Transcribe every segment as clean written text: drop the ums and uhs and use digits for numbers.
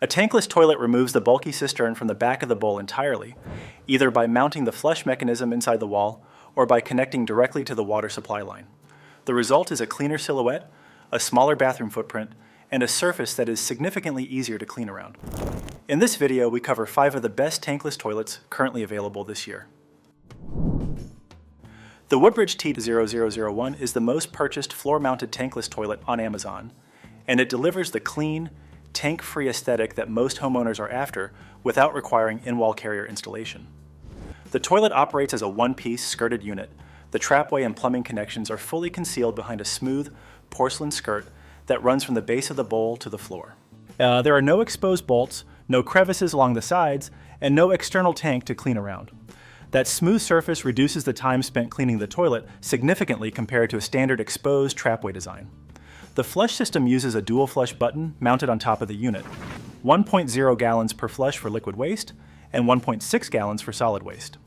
A tankless toilet removes the bulky cistern from the back of the bowl entirely, either by mounting the flush mechanism inside the wall or by connecting directly to the water supply line. The result is a cleaner silhouette, a smaller bathroom footprint, and a surface that is significantly easier to clean around. In this video, we cover 5 of the best tankless toilets currently available this year. The Woodbridge T-0001 is the most purchased floor-mounted tankless toilet on Amazon, and it delivers the clean, tank-free aesthetic that most homeowners are after without requiring in-wall carrier installation. The toilet operates as a one-piece skirted unit. The trapway and plumbing connections are fully concealed behind a smooth porcelain skirt that runs from the base of the bowl to the floor. There are no exposed bolts, no crevices along the sides, and no external tank to clean around. That smooth surface reduces the time spent cleaning the toilet significantly compared to a standard exposed trapway design. The flush system uses a dual flush button mounted on top of the unit, 1.0 gallons per flush for liquid waste and 1.6 gallons for solid waste.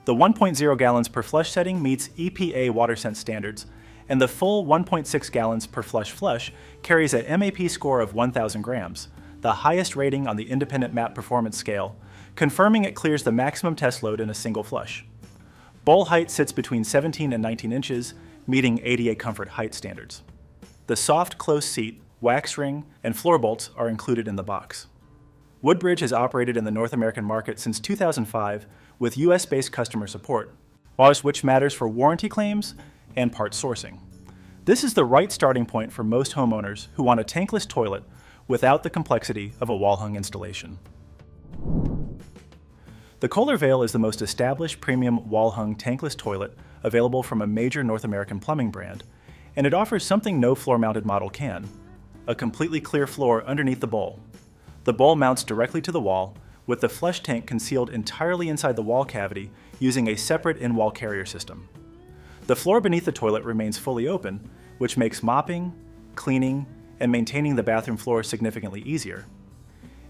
The 1.0 gallons per flush setting meets EPA WaterSense standards, and the full 1.6 gallons per flush carries a MAP score of 1,000 grams, the highest rating on the independent MAP performance scale, confirming it clears the maximum test load in a single flush. Bowl height sits between 17 and 19 inches, meeting ADA comfort height standards. The soft close seat, wax ring, and floor bolts are included in the box. Woodbridge has operated in the North American market since 2005 with US-based customer support, which matters for warranty claims and part sourcing. This is the right starting point for most homeowners who want a tankless toilet without the complexity of a wall-hung installation. The Kohler Veil is the most established premium wall-hung tankless toilet available from a major North American plumbing brand, and it offers something no floor-mounted model can: a completely clear floor underneath the bowl. The bowl mounts directly to the wall, with the flush tank concealed entirely inside the wall cavity using a separate in-wall carrier system. The floor beneath the toilet remains fully open, which makes mopping, cleaning, and maintaining the bathroom floor significantly easier.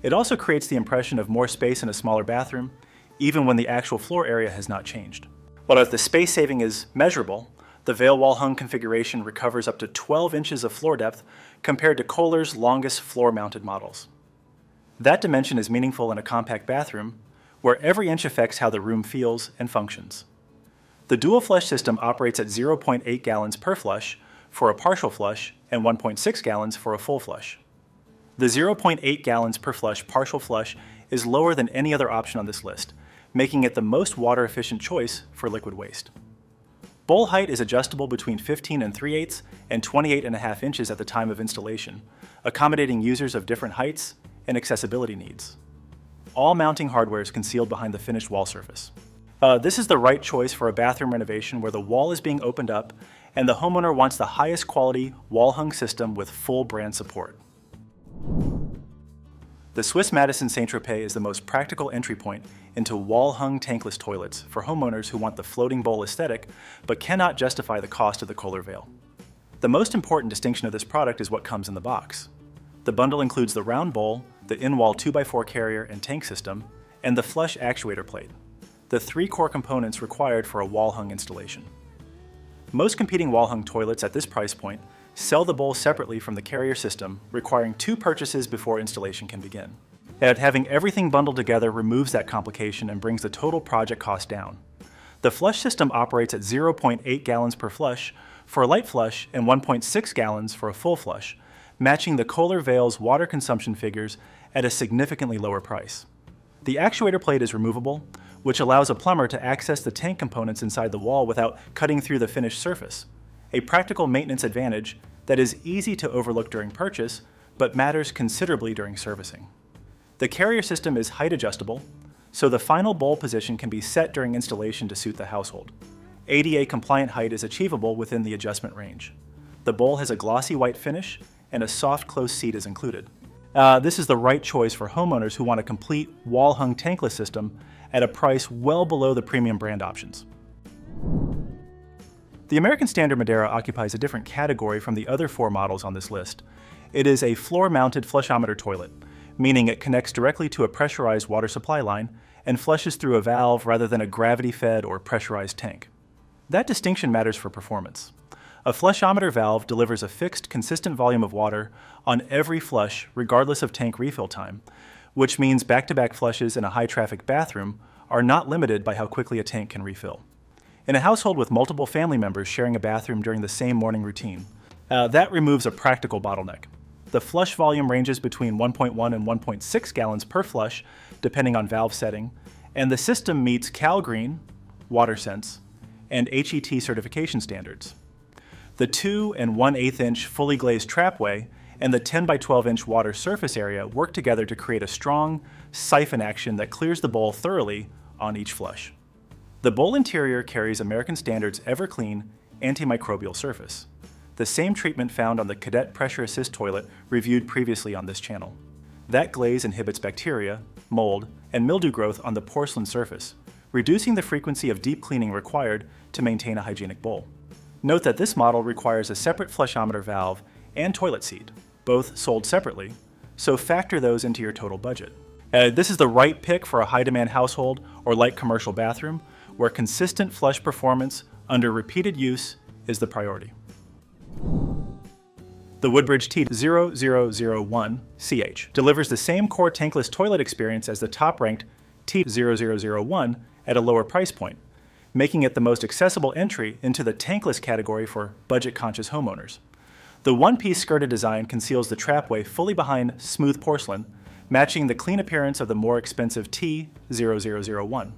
It also creates the impression of more space in a smaller bathroom, even when the actual floor area has not changed. While if the space saving is measurable, the Veil wall-hung configuration recovers up to 12 inches of floor depth compared to Kohler's longest floor-mounted models. That dimension is meaningful in a compact bathroom, where every inch affects how the room feels and functions. The dual flush system operates at 0.8 gallons per flush for a partial flush and 1.6 gallons for a full flush. The 0.8 gallons per flush partial flush is lower than any other option on this list, making it the most water-efficient choice for liquid waste. Bowl height is adjustable between 15 3/8 and 28.5 inches at the time of installation, accommodating users of different heights and accessibility needs. All mounting hardware is concealed behind the finished wall surface. This is the right choice for a bathroom renovation where the wall is being opened up and the homeowner wants the highest quality wall-hung system with full brand support. The Swiss Madison St. Tropez is the most practical entry point into wall-hung tankless toilets for homeowners who want the floating bowl aesthetic but cannot justify the cost of the Kohler Veil. The most important distinction of this product is what comes in the box. The bundle includes the round bowl, the in-wall 2x4 carrier and tank system, and the flush actuator plate, the 3 core components required for a wall-hung installation. Most competing wall-hung toilets at this price point sell the bowl separately from the carrier system, requiring 2 purchases before installation can begin. Yet having everything bundled together removes that complication and brings the total project cost down. The flush system operates at 0.8 gallons per flush for a light flush and 1.6 gallons for a full flush, matching the Kohler Veil's water consumption figures at a significantly lower price. The actuator plate is removable, which allows a plumber to access the tank components inside the wall without cutting through the finished surface, a practical maintenance advantage that is easy to overlook during purchase, but matters considerably during servicing. The carrier system is height adjustable, so the final bowl position can be set during installation to suit the household. ADA compliant height is achievable within the adjustment range. The bowl has a glossy white finish and a soft close seat is included. This is the right choice for homeowners who want a complete wall-hung tankless system at a price well below the premium brand options. The American Standard Madera occupies a different category from the other 4 models on this list. It is a floor-mounted flushometer toilet, meaning it connects directly to a pressurized water supply line and flushes through a valve rather than a gravity-fed or pressurized tank. That distinction matters for performance. A flushometer valve delivers a fixed, consistent volume of water on every flush regardless of tank refill time, which means back-to-back flushes in a high-traffic bathroom are not limited by how quickly a tank can refill. In a household with multiple family members sharing a bathroom during the same morning routine, that removes a practical bottleneck. The flush volume ranges between 1.1 and 1.6 gallons per flush, depending on valve setting, and the system meets Cal Green, WaterSense, and HET certification standards. The 2 and 1/8 inch fully glazed trapway and the 10 by 12 inch water surface area work together to create a strong siphon action that clears the bowl thoroughly on each flush. The bowl interior carries American Standard's EverClean antimicrobial surface, the same treatment found on the Cadet Pressure Assist toilet reviewed previously on this channel. That glaze inhibits bacteria, mold, and mildew growth on the porcelain surface, reducing the frequency of deep cleaning required to maintain a hygienic bowl. Note that this model requires a separate flushometer valve and toilet seat, both sold separately, so factor those into your total budget. This is the right pick for a high-demand household or light commercial bathroom where consistent flush performance under repeated use is the priority. The Woodbridge T-0001-CH delivers the same core tankless toilet experience as the top-ranked T-0001 at a lower price point, making it the most accessible entry into the tankless category for budget-conscious homeowners. The one-piece skirted design conceals the trapway fully behind smooth porcelain, matching the clean appearance of the more expensive T-0001.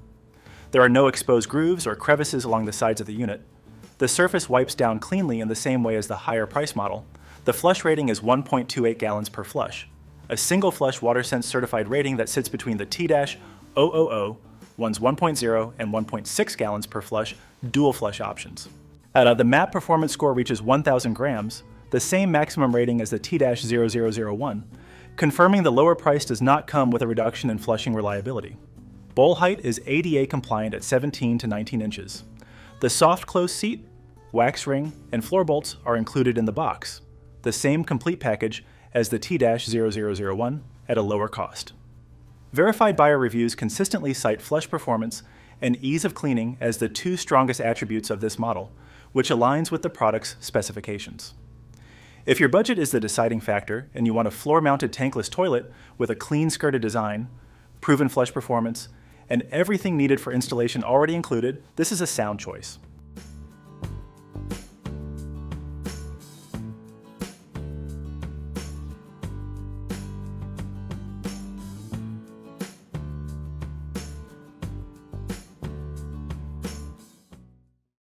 There are no exposed grooves or crevices along the sides of the unit. The surface wipes down cleanly in the same way as the higher price model. The flush rating is 1.28 gallons per flush, a single flush WaterSense certified rating that sits between the T-000 one's 1.0 and 1.6 gallons per flush dual flush options. The MAP performance score reaches 1,000 grams, the same maximum rating as the T-0001, confirming the lower price does not come with a reduction in flushing reliability. Bowl height is ADA compliant at 17 to 19 inches. The soft close seat, wax ring, and floor bolts are included in the box, the same complete package as the T-0001 at a lower cost. Verified buyer reviews consistently cite flush performance and ease of cleaning as the two strongest attributes of this model, which aligns with the product's specifications. If your budget is the deciding factor and you want a floor-mounted tankless toilet with a clean skirted design, proven flush performance, and everything needed for installation already included, this is a sound choice.